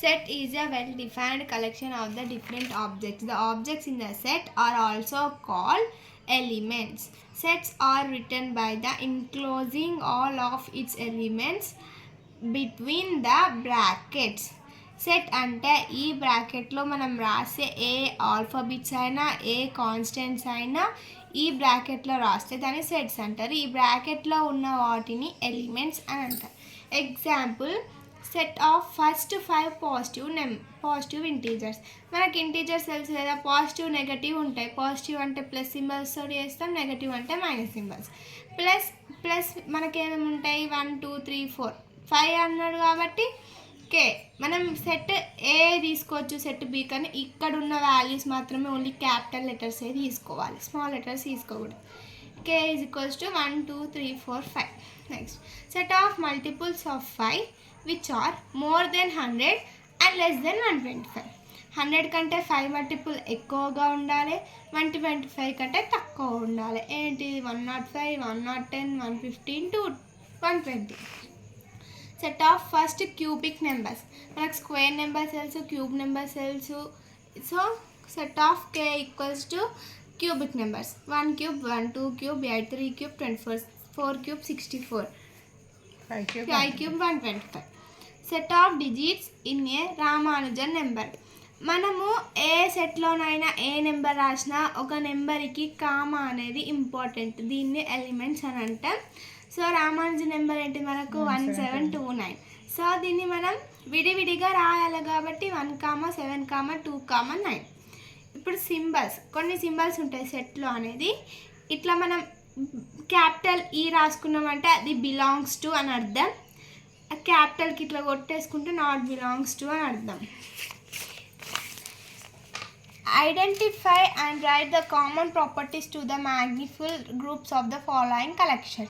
Set is a well-defined collection of the different objects. The objects in the set are also called elements. Sets are written by the enclosing all of its elements between the brackets. Set అంటే ఈ బ్రాకెట్లో మనం రాసే ఏ alphabets అయినా ఏ constants అయినా ఈ బ్రాకెట్లో రాస్తే దాన్ని సెట్స్ అంటారు. ఈ బ్రాకెట్లో ఉన్న వాటిని ఎలిమెంట్స్ అని అంటారు. Example, set of first 5 positive integers. మనకి ఇంటీజర్స్ తెలుసు కదా, పాజిటివ్ నెగటివ్ ఉంటాయి. పాజిటివ్ అంటే ప్లస్ సింబల్స్ తోటి చేస్తాం, నెగటివ్ అంటే మైనస్ సింబల్స్. ప్లస్ మనకేమేమి ఉంటాయి, 1 2 3 4 5 అన్నాడు కాబట్టి కే. మనం సెట్ ఏ తీసుకోవచ్చు, సెట్ బి, కానీ ఇక్కడ ఉన్న వాల్యూస్ మాత్రమే ఓన్లీ క్యాపిటల్ లెటర్స్ తీసుకోవాలి, స్మాల్ లెటర్స్ తీసుకోకూడదు. K is equals to 1 2 3 4 5. Next, set of multiples of 5 which are more than 100 and less than 125. 100 కంటే 5 మల్టిపుల్ ఎక్కువగా ఉండాలి, 125 కంటే తక్కువ ఉండాలి. ఏంటి, 105 110 115 to 120. Set of first cubic numbers. మనకు స్క్వేర్ నెంబర్స్ తెలుసు, క్యూబ్ నెంబర్స్ తెలుసు. So set of k equals to cubic numbers. 1 cube 1, 2 cube 8, 3 cube 24, 4 cube 64, 5 cube 125. Set of digits in a Ramanujan number. మనము ఏ సెట్లోనైనా ఏ నెంబర్ రాసినా ఒక నెంబర్కి కామా అనేది important, దీన్ని elements అని అంటాం. సో రామానుజన్ నెంబర్ ఏంటి మనకు 1729. సో దీన్ని మనం విడివిడిగా రాయాలి కాబట్టి 1, 7, 2, 9. ఇప్పుడు సింబల్స్, కొన్ని సింబల్స్ ఉంటాయి సెట్లో అనేది. ఇట్లా మనం క్యాపిటల్ ఈ రాసుకున్నామంటే అది బిలాంగ్స్ టు అని అర్థం. క్యాపిటల్కి ఇట్లా కొట్టేసుకుంటే నాట్ బిలాంగ్స్ టు అని అర్థం. Identify and write the common properties to the manifold groups of the following collection.